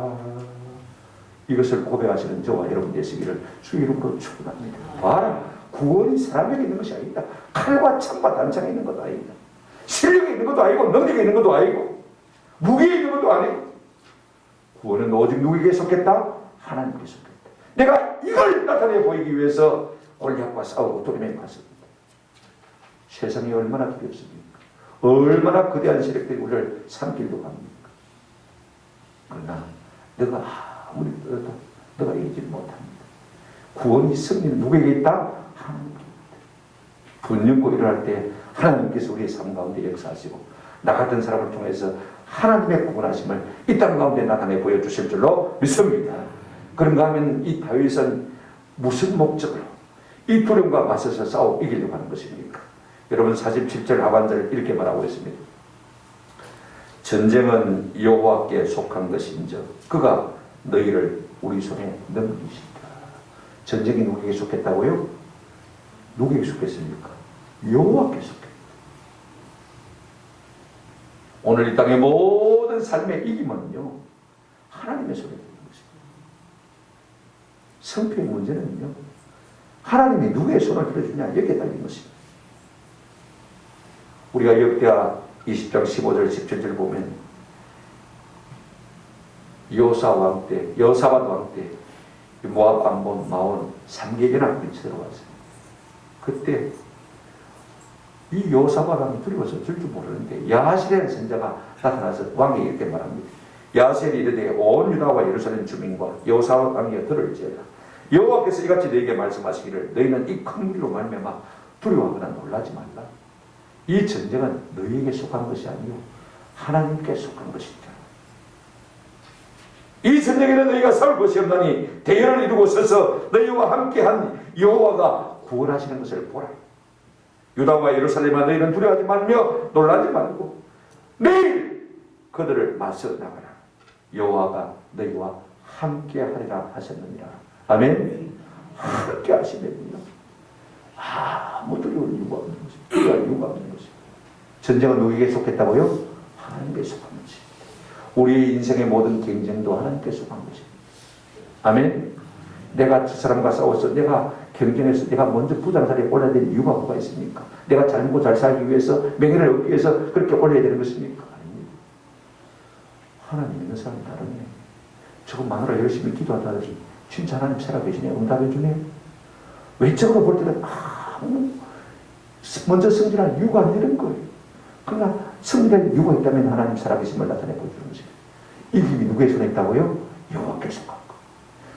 이것을 고백하시는 저와 여러분 되시기를 주 이름으로 축원합니다. 봐라, 구원이 사람에게 있는 것이 아니다. 칼과 창과 단창에 있는 것도 아니다. 실력이 있는 것도 아니고 능력이 있는 것도 아니고 무기에 있는 것도 아니고 구원은 오직 누구에게 속했다? 하나님께 속했다. 내가 이걸 나타내 보이기 위해서 골리앗과 싸우고 도리맨 갔습니다. 세상이 얼마나 두렵습니까? 얼마나 거대한 세력들이 우리를 삼킬도 합니까? 그러나 너가 아무리 떠도 너가 이기지 못합니다. 구원이 승리는 누구에게 있다? 하나님께 있다. 분명고 일어날 때 하나님께서 우리의 삶 가운데 역사하시고 나 같은 사람을 통해서 하나님의 구원하심을 이 땅 가운데 나타내 보여주실 줄로 믿습니다. 그런가 하면 이 다윗은 무슨 목적으로 이 두려움과 맞서서 싸워 이기려고 하는 것입니까? 여러분 47절 하반절을 이렇게 말하고 있습니다. 전쟁은 여호와께 속한 것인즉 그가 너희를 우리 손에 넘기시다. 전쟁이 누구에게 속했다고요? 누구에게 속했습니까? 여호와께 속했다. 오늘 이 땅의 모든 삶의 이김은요 하나님의 손에 있는 것입니다. 성표의 문제는요 하나님이 누구의 손을 들어주냐 여기에 달린 것입니다. 우리가 역대하 20장 15절 17절 보면 여호사밧 왕 때 모압 암몬 마온 3개 연합군이 들어왔어요. 그때 이 여호사밧 왕이 두려워서 줄 줄 모르는데 야하실이라는 선자가 나타나서 왕에게 이렇게 말합니다. 야하실이 이르되 온 유다와 예루살렘 주민과 여호사밧 왕이 들을지어다. 여호와께서 이같이 너희에게 말씀하시기를 너희는 이 큰 무리로 말미암아 두려워하거나 놀라지 말라. 이 전쟁은 너희에게 속한 것이 아니요 하나님께 속한 것이다. 이 전쟁에는 너희가 싸울 것이 없나니 대열을 이루고 서서 너희와 함께한 여호와가 구원하시는 것을 보라. 유다와 예루살렘아 너희는 두려워하지 말며 놀라지 말고 내일 그들을 맞서 나가라. 여호와가 너희와 함께하리라 하셨느니라. 아멘. 함께 하시면요 아무 두려울 이유가 없는 것입니다. 두려울 이유가 없는 것입니다. 전쟁은 누구에게 속했다고요? 하나님께 속한 것입니다. 우리의 인생의 모든 경쟁도 하나님께 속한 것입니다. 아멘. 내가 저 사람과 싸워서 내가 경쟁해서 내가 먼저 부장 자리에 올라야 될 이유가 뭐가 있습니까? 내가 잘 먹고 잘 살기 위해서 명예를 얻기 위해서 그렇게 올라야 되는 것입니까? 아닙니다. 하나님 있는 사람이 다르네. 저거 마누라 열심히 기도하다니 진짜 하나님 살아계시네. 응답해 주네. 외적으로 볼 때는 먼저 승진할 이유가 안 되는 거예요. 그러나 승리할 이유가 있다면 하나님 살아계심을 나타내 보여주는 것입니다. 이김이 누구의 손에 있다고요? 여호와께 속한 것.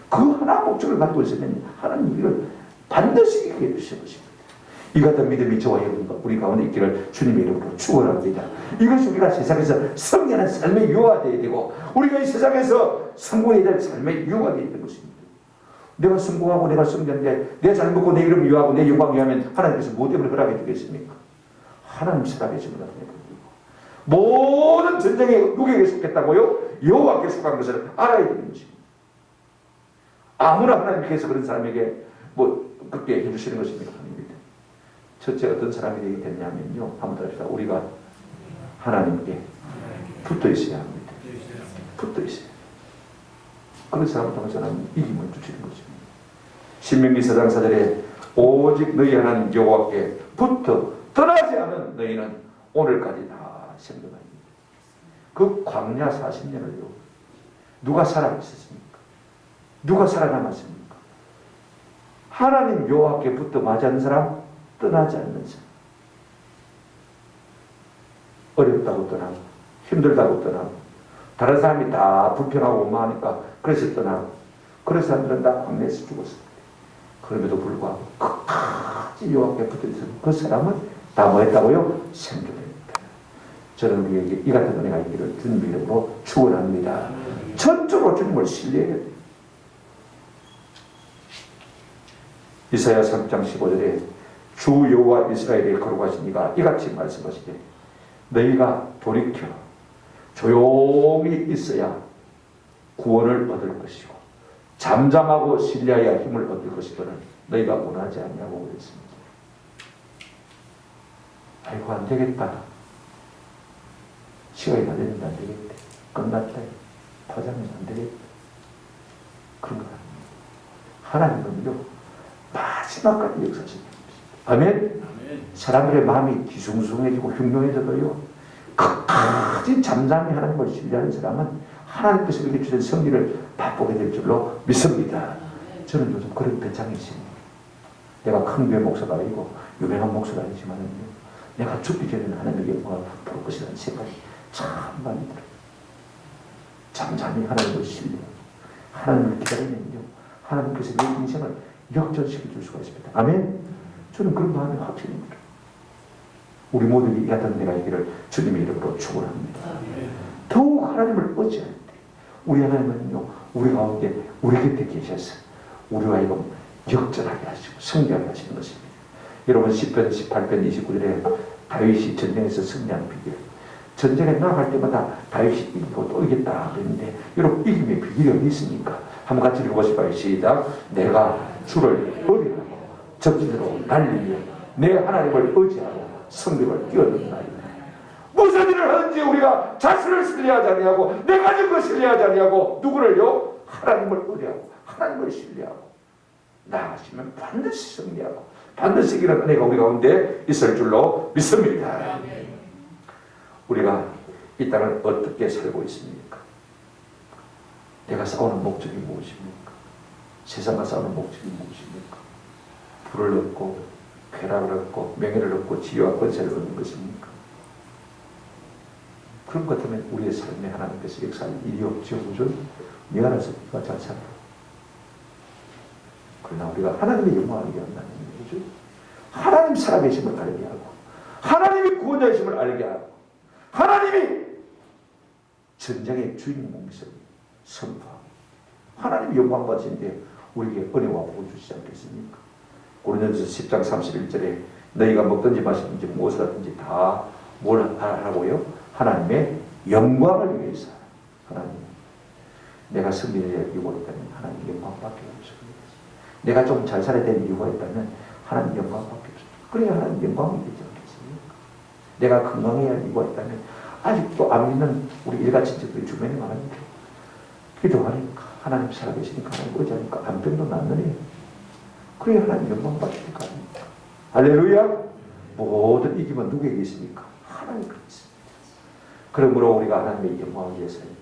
그 하나 목적을 가지고 있으면 하나님 이걸 반드시 이기게 해주실 것입니다. 이 같은 믿음이 저와 여러분과 우리 가운데 있기를 주님의 이름으로 축원합니다. 이것이 우리가 세상에서 승리하는 삶의 유효가 되어야 되고 우리가 이 세상에서 성공해야 될 삶의 유효가 되어야 되는 것입니다. 내가 성공하고 내가 승리하는데 내가 잘 먹고 내 이름 유하고 내 영광 유하면 하나님께서 뭐 때문에 허락해 주겠습니까? 하나님 살아계심을 나타내고 모든 전쟁에 누구에게 속했다고요? 여호와께 속한 것을 알아야 되는 것입니다. 아무나 하나님께서 그런 사람에게 뭐 그렇게 해주시는 것입니까? 아닙니다. 첫째 어떤 사람이 되게 됐냐면요 한번 더 합시다. 우리가 하나님께 붙어 있어야 합니다. 붙어 있어야. 그런 사람을 통해서 하나님 이김을 주시는 것입니다. 신명기 4장 4절에 오직 너희 하나님 여호와께 붙어 떠나지 않은 너희는 오늘까지 다 생존합니다. 그 광야 40년을요 누가 살아있었습니까? 누가 살아남았습니까? 하나님 여호와께 붙어 맞이하는 사람, 떠나지 않는 사람. 어렵다고 떠나고 힘들다고 떠나고 다른 사람이 다 불평하고 원망하니까 그래서 떠나고 그런 사람들은 다 광야에서 죽었습니다. 그럼에도 불구하고 끝까지 여호와께 붙어있는 그 사람은 다 뭐 했다고요? 생존했다. 저는 우리에게 이 같은 은혜가 있기를 주님 이름으로 축원합니다. 전적으로 주님을 신뢰해야 돼요. 이사야 3장 15절에 주 여호와 이스라엘의 거룩하신 이가 이같이 말씀하시되 너희가 돌이켜 조용히 있어야 구원을 얻을 것이고 잠잠하고 신뢰해야 힘을 얻을 것이거늘 너희가 원하지 않냐고 그랬습니다. 아이고 안 되겠다. 시간이 다 됐는데 안 되겠다. 끝났다. 포장은 안 되겠다. 그런 거 아닙니다. 하나님은요 마지막까지 역사하시는 것입니다. 아멘? 사람들의 마음이 뒤숭숭해지고 흉흉해져도요 끝까지 잠잠히 하나님을 신뢰하는 사람은 하나님께서 이렇게 주신 승리를 맛보게 될 줄로 믿습니다. 저는 요즘 그런 배짱이 있습니다. 내가 큰 교회 목사가 아니고 유명한 목사가 아니지만요 내가 죽기 전에는 하나님의 영광을 볼 것이라는 생각이 참 많이 들어요. 잠잠히 하나님을 신뢰하고 하나님을 기다리면요 하나님께서 내 인생을 역전시켜 줄 수가 있습니다. 아멘? 저는 그런 마음이 확신입니다. 우리 모두가 이 같은 내가 있기를 주님의 이름으로 축원합니다. 더욱 하나님을 의지할 때 우리 하나님은요 우리 가운데 우리 곁에 계셔서 우리와 이거 역전하게 하시고 승리하게 하시는 것입니다. 여러분 시편 18편 29절에 다윗이 전쟁에서 승리한 비결, 전쟁에 나갈 때마다 다윗이 이기고 또 이겼다 그랬는데 여러분 이김의 비결이 어디 있습니까? 한번 같이 읽어보시죠. 시작. 내가 주를 의뢰하고 적진으로 날리며 내 하나님을 의지하고 성벽을 뛰어넘나이다. 무슨 일을 하든지 우리가 자신을 신뢰하지 아니하고 내 가진 것 신뢰하지 아니하고 누구를요? 하나님을 의뢰하고 하나님을 신뢰하고 나아가시면 반드시 승리하고 반드시 이기는 은혜가 우리 가운데 있을 줄로 믿습니다. 우리가 이 땅을 어떻게 살고 있습니까? 내가 싸우는 목적이 무엇입니까? 세상과 싸우는 목적이 무엇입니까? 부를 얻고 쾌락을 얻고 명예를 얻고 지위와 권세를 얻는 것입니까? 그런 것 같으면 우리의 삶에 하나님께서 역사할 일이 없죠. 그죠? 미안해서 우리가 잘 살아. 그러나 우리가 하나님의 영광을 알게 한다는 거죠. 하나님 살아계심을 알게 하고 하나님이 구원자이심을 알게 하고 하나님이 전쟁의 주인공이심을 선포하고 하나님이 영광 받으신데 우리에게 은혜와 복을 주시지 않겠습니까? 고린도전서 10장 31절에 너희가 먹든지 마시든지 무엇을 하든지 다 뭘 하라고요? 하나님의 영광을 위해서. 하나님, 내가 승리를 낼 이유가 있다면 하나님 영광밖에 없습니다. 내가 좀 잘 살아야 될 이유가 있다면 하나님 영광밖에 없습니다. 그래야 하나님 영광이 되지 않겠습니까? 내가 건강해야 할 이유가 있다면 아직도 안 믿는 우리 일가 친척들이 주변에 많은데 기도하니까 하나님 살아계시니까 하나님 의지하니까 암병도 낫느니 그래야 하나님 영광받을 거 아닙니까? 할렐루야! 모든 이기면 누구에게 있습니까? 하나님께 있습니다. 그러므로 우리가 하나님의 영광을 위해서 할 때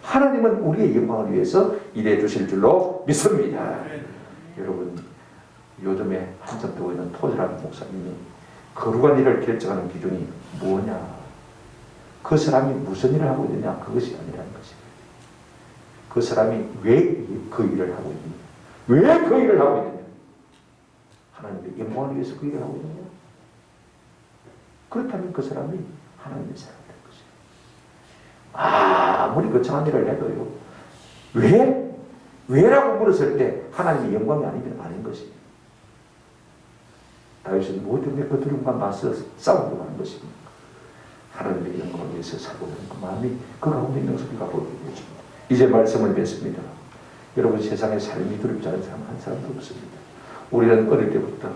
하나님은 우리의 영광을 위해서 일해 주실 줄로 믿습니다. 여러분 요즘에 한참 되고 있는 토지라는 목사님이 거룩한 일을 결정하는 기준이 뭐냐? 그 사람이 무슨 일을 하고 있느냐? 그것이 아니라는 것입니다. 그 사람이 왜 그 일을 하고 있느냐? 왜 그 일을 하고 있느냐? 하나님의 영광을 위해서 그 일을 하고 있느냐? 그렇다면 그 사람이 하나님의 사람이 될 것입니다. 아무리 거창한 일을 해도요. 왜? 왜라고 물었을 때 하나님의 영광이 아니면 아닌 것입니다. 다윗은 모든 그 두려움과 맞서 싸우려고 하는 것입니다. 하나님의 영광을 위해서 살고 있는 그 마음이 그 가운데 있는 소리가 보이게 되십니다. 이제 말씀을 맺습니다. 여러분 세상에 삶이 두렵지 않은 사람 한 사람도 없습니다. 우리는 어릴 때부터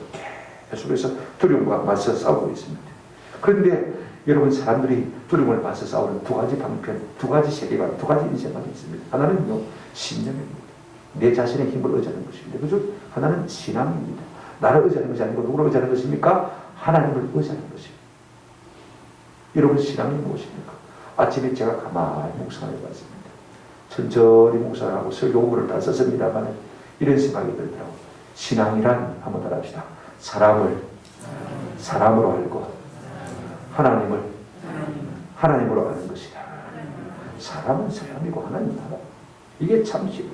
계속해서 두려움과 맞서 싸우고 있습니다. 그런데 여러분 사람들이 두려움을 맞서 싸우는 두 가지 방편, 두 가지 세계관, 두 가지 인생관이 있습니다. 하나는요 신념입니다. 내 자신의 힘을 의지하는 것입니다. 그죠? 하나는 신앙입니다. 나를 의지하는 것이 아니고 누구를 의지하는 것입니까? 하나님을 의지하는 것입니다. 여러분 신앙이 무엇입니까? 아침에 제가 가만히 묵상을 해봤습니다. 천천히 묵상을 하고 설교 오문을 다 썼습니다만 이런 생각이 들더라고요. 신앙이란 한번 따라합시다. 사람을 사람으로 알고 하나님을 하나님으로 아는 것이다. 사람은 사람이고 하나님은 하나님. 이게 참 쉽어요.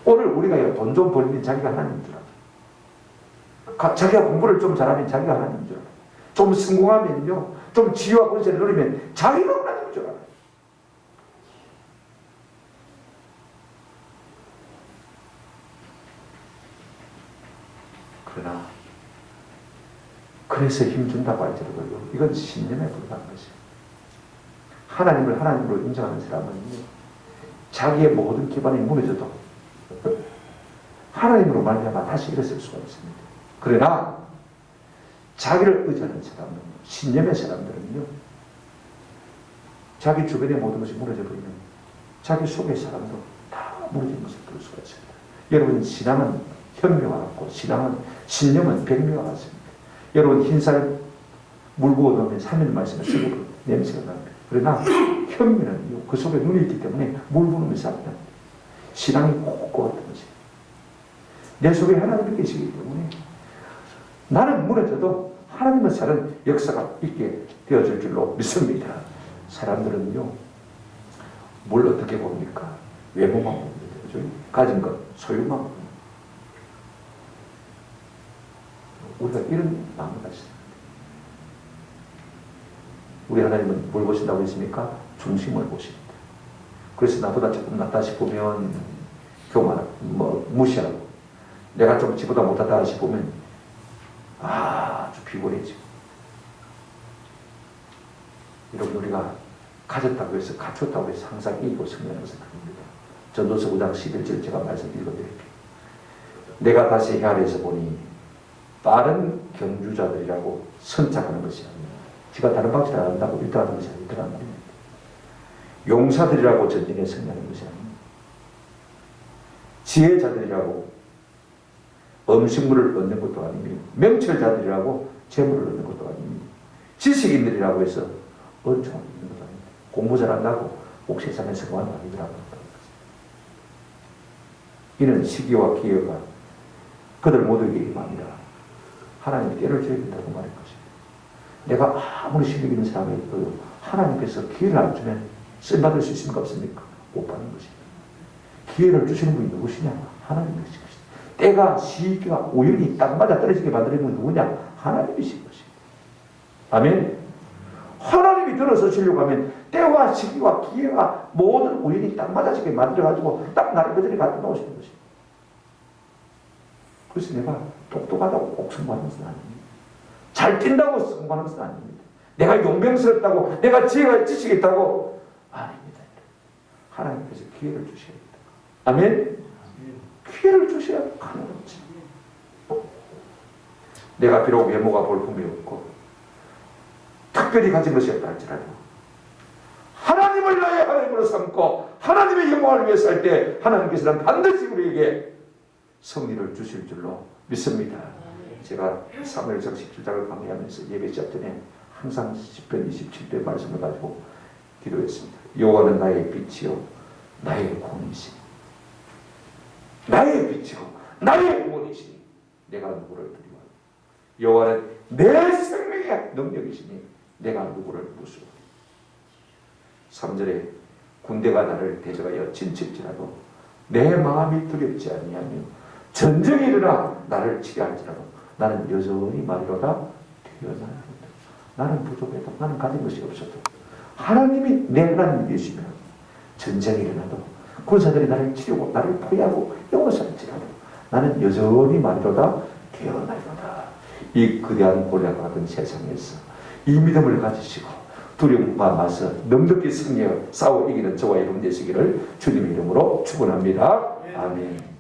오늘 우리가 돈 좀 벌면 자기가 하나님인 줄 알아요. 자기가 공부를 좀 잘하면 자기가 하나님인 줄 알아요. 좀 성공하면요, 좀 지위와 권세를 누리면 자기가 하나님인 줄 알아요. 그러나 그래서 힘준다고 할지라도요, 이건 신념에 불과한 것이에요. 하나님을 하나님으로 인정하는 사람은요, 자기의 모든 기반이 무너져도 하나님으로 말미암아 다시 일어설 수가 있습니다. 그러나 자기를 의지하는 사람은, 신념의 사람들은요, 자기 주변의 모든 것이 무너져 버리면 자기 속의 사람도 다 무너지는 것을 볼 수가 있습니다. 여러분, 신앙은 현미와 같고 신념은 백미와 같습니다. 여러분, 흰살 물 부어 놓으면 3일 말씀에 썩어버려 냄새가 납니다. 그러나 현미는 그 속에 눈이 있기 때문에 물 부으면서 안 납니다. 신앙이 꼭 같은 것입니다. 내 속에 하나님이 계시기 때문에 나는 무너져도 하나님을 사는 역사가 있게 되어질 줄로 믿습니다. 사람들은요, 뭘 어떻게 봅니까? 외모만 봅니다. 가진 것, 소유만 봅니다. 우리가 이런 마음을 가졌습니다. 우리 하나님은 뭘 보신다고 했습니까? 중심을 보십니다. 그래서 나보다 조금 낫다 싶으면 교만, 무시하고, 내가 좀 지보다 못하다 싶으면 아주 피곤해지고. 여러분, 우리가 가졌다고 해서, 갖췄다고 해서 항상 이기고 승리하는 것은 아닙니다. 전도서 9장 11절 제가 말씀 읽어드릴게요. 내가 다시 헤아려서 보니 빠른 경주자들이라고 선착하는 것이 아닙니다. 지가 다른 방식을 안 한다고 1등하는 것이 아니더란 말입니다. 용사들이라고 전쟁에 승리하는 것이 아닙니다. 지혜자들이라고 음식물을 얻는 것도 아닙니다. 명철자들이라고 재물을 얻는 것도 아닙니다. 지식인들이라고 해서 은총을 얻는 것도 아닙니다. 공부 잘한다고 꼭 세상에 성공하는 거 아니더라고요. 이는 시기와 기회가 그들 모두에게 임합니다. 하나님이 때를 줘야 된다고 말할 것입니다. 내가 아무리 실력 있는 사람이어도 하나님께서 기회를 안 주면 쓰임받을 수 있습니까? 없습니까? 못 받는 것입니다. 기회를 주시는 분이 누구시냐? 하나님이신 것입니다. 때가 시기가 우연히 딱 맞아 떨어지게 만드는 건 누구냐? 하나님이신 것입니다. 아멘. 하나님이 들어서시려고 하면 때와 시기와 기회가 모든 우연히 딱 맞아지게 만들어가지고 딱 나를 그들이 갖다 놓으시는 것입니다. 그래서 내가 똑똑하다고 꼭 성공하는 것은 아닙니다. 잘 뛴다고 성공하는 것은 아닙니다. 내가 용병스럽다고, 내가 지식이 있다고 아닙니다. 하나님께서 기회를 주셔야 됩니다. 아멘? 기회를 주셔야 하는 거지. 내가 비록 외모가 볼품이 없고 특별히 가진 것이 없다 할지라도 하나님을 나의 하나님으로 삼고 하나님의 영광을 위해 살 때 하나님께서는 반드시 우리에게 승리를 주실 줄로 믿습니다. 제가 사무엘상 17장을 강의하면서 예배 시작 전에 항상 10편 27편 말씀을 가지고 기도했습니다. 여호와는 나의 빛이요 나의 구원이시니, 나의 빛이요 나의 구원이시니 내가 누구를 두려워하리. 여호와는 내 생명의 능력이시니 내가 누구를 무서워하리. 3절에 군대가 나를 대적하여 진칠지라도 내 마음이 두렵지 아니하며 전쟁이 일어나 나를 치게 할지라도 나는 여전히 말이로다 태어나리로다. 나는 부족해도, 나는 가진 것이 없어도 하나님이 내 하나님이 계시면 전쟁이 일어나도 군사들이 나를 치려고 나를 포위하고 영원할지라도 나는 여전히 말이로다 태어나리로다. 이 거대한 골리앗과 같은 세상에서 이 믿음을 가지시고 두려움과 맞서 넉넉히 승리하여 싸워 이기는 저와 여러분 되시기를 주님의 이름으로 축원합니다. 아멘.